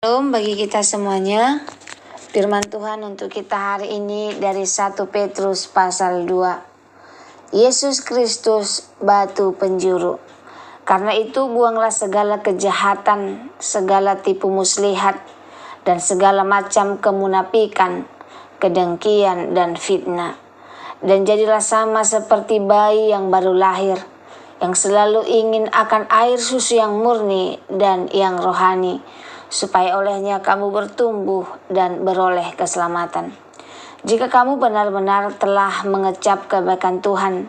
Shalom bagi kita semuanya. Firman Tuhan untuk kita hari ini dari 1 Petrus pasal 2. Yesus Kristus batu penjuru. Karena itu buanglah segala kejahatan, segala tipu muslihat, dan segala macam kemunafikan, kedengkian dan fitnah. Dan jadilah sama seperti bayi yang baru lahir, yang selalu ingin akan air susu yang murni dan yang rohani, supaya olehnya kamu bertumbuh dan beroleh keselamatan. Jika kamu benar-benar telah mengecap kebaikan Tuhan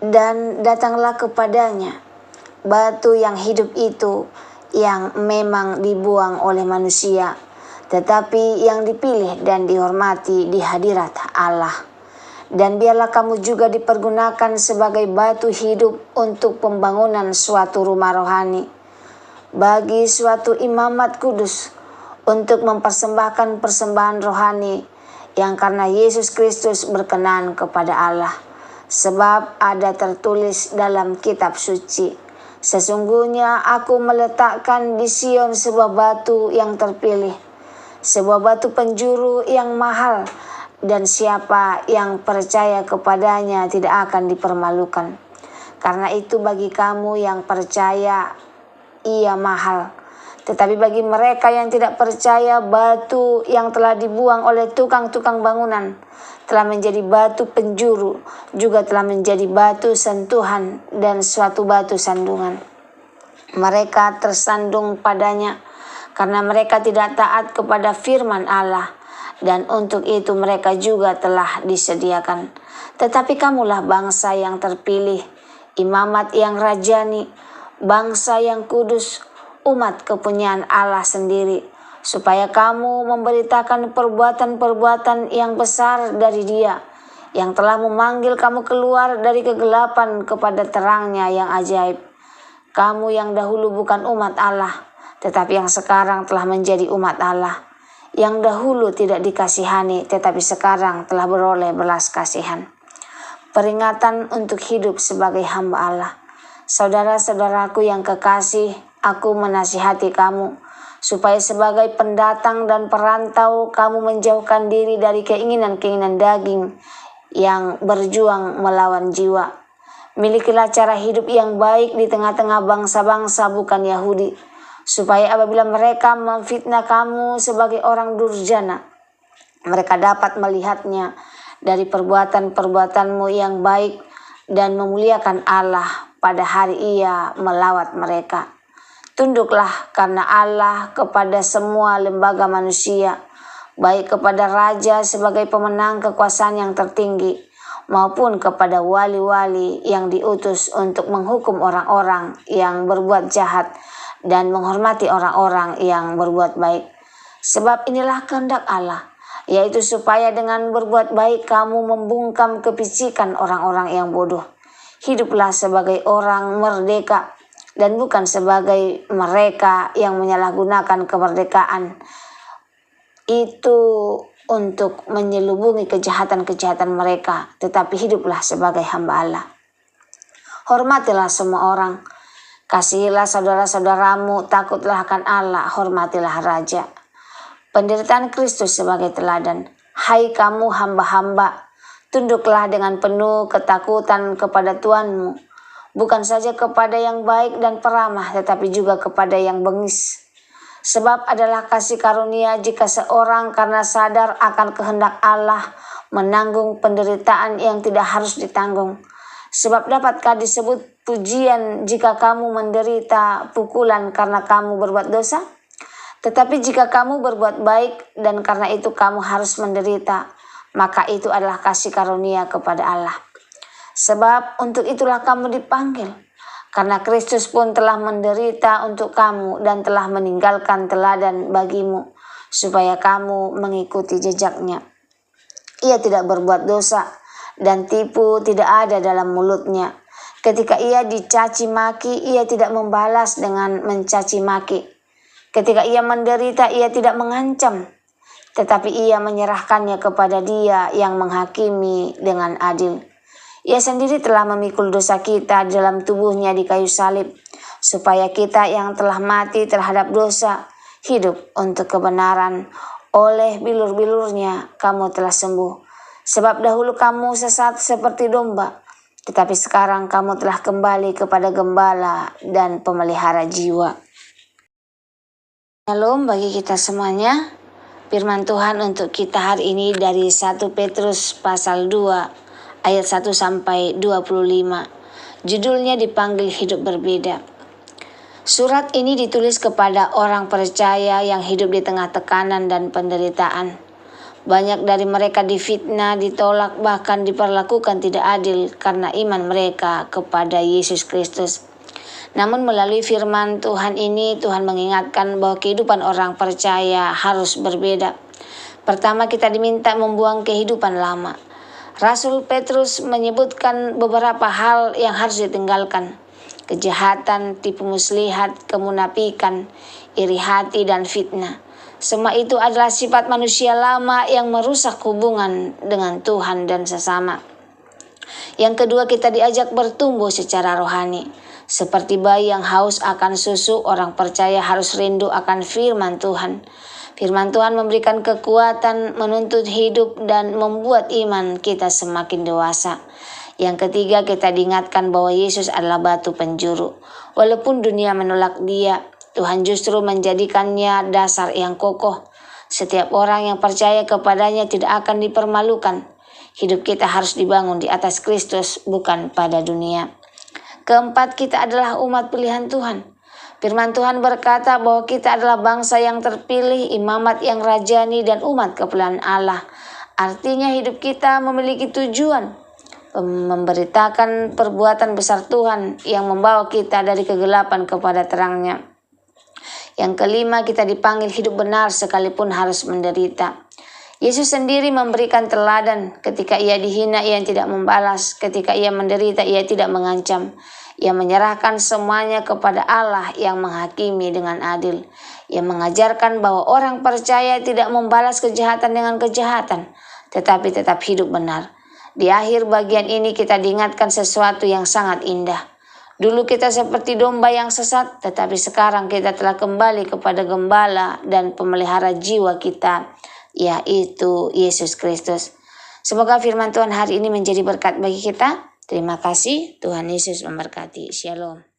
dan datanglah kepadanya, batu yang hidup itu yang memang dibuang oleh manusia, tetapi yang dipilih dan dihormati di hadirat Allah. Dan biarlah kamu juga dipergunakan sebagai batu hidup untuk pembangunan suatu rumah rohani, bagi suatu imamat kudus, untuk mempersembahkan persembahan rohani yang karena Yesus Kristus berkenan kepada Allah. Sebab ada tertulis dalam kitab suci, sesungguhnya aku meletakkan di Sion sebuah batu yang terpilih, sebuah batu penjuru yang mahal, dan siapa yang percaya kepadanya tidak akan dipermalukan. Karena itu bagi kamu yang percaya, ia mahal. Tetapi bagi mereka yang tidak percaya, batu yang telah dibuang oleh tukang-tukang bangunan telah menjadi batu penjuru, juga telah menjadi batu sentuhan dan suatu batu sandungan. Mereka tersandung padanya karena mereka tidak taat kepada firman Allah, dan untuk itu mereka juga telah disediakan. Tetapi kamulah bangsa yang terpilih, imamat yang rajani, bangsa yang kudus, umat kepunyaan Allah sendiri, supaya kamu memberitakan perbuatan-perbuatan yang besar dari Dia, yang telah memanggil kamu keluar dari kegelapan kepada terangnya yang ajaib. Kamu yang dahulu bukan umat Allah, tetapi yang sekarang telah menjadi umat Allah, yang dahulu tidak dikasihani, tetapi sekarang telah beroleh belas kasihan. Peringatan untuk hidup sebagai hamba Allah. Saudara-saudaraku yang kekasih, aku menasihati kamu, supaya sebagai pendatang dan perantau kamu menjauhkan diri dari keinginan-keinginan daging yang berjuang melawan jiwa. Milikilah cara hidup yang baik di tengah-tengah bangsa-bangsa bukan Yahudi, supaya apabila mereka memfitnah kamu sebagai orang durjana, mereka dapat melihatnya dari perbuatan-perbuatanmu yang baik dan memuliakan Allah pada hari Ia melawat mereka. Tunduklah karena Allah kepada semua lembaga manusia, baik kepada raja sebagai pemenang kekuasaan yang tertinggi, maupun kepada wali-wali yang diutus untuk menghukum orang-orang yang berbuat jahat dan menghormati orang-orang yang berbuat baik. Sebab inilah kehendak Allah, yaitu supaya dengan berbuat baik kamu membungkam kepicikan orang-orang yang bodoh. Hiduplah sebagai orang merdeka dan bukan sebagai mereka yang menyalahgunakan kemerdekaan itu untuk menyelubungi kejahatan-kejahatan mereka, tetapi hiduplah sebagai hamba Allah. Hormatilah semua orang, kasihilah saudara-saudaramu, takutlah akan Allah, hormatilah raja. Penderitaan Kristus sebagai teladan. Hai kamu hamba-hamba, tunduklah dengan penuh ketakutan kepada Tuhanmu, bukan saja kepada yang baik dan peramah, tetapi juga kepada yang bengis. Sebab adalah kasih karunia jika seorang karena sadar akan kehendak Allah menanggung penderitaan yang tidak harus ditanggung. Sebab dapatkah disebut pujian jika kamu menderita pukulan karena kamu berbuat dosa? Tetapi jika kamu berbuat baik dan karena itu kamu harus menderita, maka itu adalah kasih karunia kepada Allah. Sebab untuk itulah kamu dipanggil, karena Kristus pun telah menderita untuk kamu dan telah meninggalkan teladan bagimu, supaya kamu mengikuti jejaknya. Ia tidak berbuat dosa dan tipu tidak ada dalam mulutnya. Ketika ia dicaci maki, ia tidak membalas dengan mencaci maki. Ketika ia menderita, ia tidak mengancam, tetapi ia menyerahkannya kepada Dia yang menghakimi dengan adil. Ia sendiri telah memikul dosa kita dalam tubuhnya di kayu salib, supaya kita yang telah mati terhadap dosa hidup untuk kebenaran. Oleh bilur-bilurnya kamu telah sembuh. Sebab dahulu kamu sesat seperti domba, tetapi sekarang kamu telah kembali kepada gembala dan pemelihara jiwa. Shalom bagi kita semuanya. Firman Tuhan untuk kita hari ini dari 1 Petrus pasal 2 ayat 1 sampai 25. Judulnya dipanggil hidup berbeda. Surat ini ditulis kepada orang percaya yang hidup di tengah tekanan dan penderitaan. Banyak dari mereka difitnah, ditolak, bahkan diperlakukan tidak adil karena iman mereka kepada Yesus Kristus. Namun melalui firman Tuhan ini, Tuhan mengingatkan bahwa kehidupan orang percaya harus berbeda. Pertama, kita diminta membuang kehidupan lama. Rasul Petrus menyebutkan beberapa hal yang harus ditinggalkan. Kejahatan, tipu muslihat, kemunafikan, iri hati, dan fitnah. Semua itu adalah sifat manusia lama yang merusak hubungan dengan Tuhan dan sesama. Yang kedua, kita diajak bertumbuh secara rohani. Seperti bayi yang haus akan susu, orang percaya harus rindu akan firman Tuhan. Firman Tuhan memberikan kekuatan, menuntut hidup, dan membuat iman kita semakin dewasa. Yang ketiga, kita diingatkan bahwa Yesus adalah batu penjuru. Walaupun dunia menolak Dia, Tuhan justru menjadikannya dasar yang kokoh. Setiap orang yang percaya kepadanya tidak akan dipermalukan. Hidup kita harus dibangun di atas Kristus, bukan pada dunia. Keempat, kita adalah umat pilihan Tuhan. Firman Tuhan berkata bahwa kita adalah bangsa yang terpilih, imamat yang rajani, dan umat kepilihan Allah. Artinya hidup kita memiliki tujuan, memberitakan perbuatan besar Tuhan yang membawa kita dari kegelapan kepada terangnya. Yang kelima, kita dipanggil hidup benar sekalipun harus menderita. Yesus sendiri memberikan teladan. Ketika ia dihina, ia tidak membalas. Ketika ia menderita, ia tidak mengancam. Ia menyerahkan semuanya kepada Allah yang menghakimi dengan adil. Ia mengajarkan bahwa orang percaya tidak membalas kejahatan dengan kejahatan, tetapi tetap hidup benar. Di akhir bagian ini kita diingatkan sesuatu yang sangat indah. Dulu kita seperti domba yang sesat, tetapi sekarang kita telah kembali kepada gembala dan pemelihara jiwa kita, yaitu Yesus Kristus. Semoga firman Tuhan hari ini menjadi berkat bagi kita. Terima kasih, Tuhan Yesus memberkati. Shalom.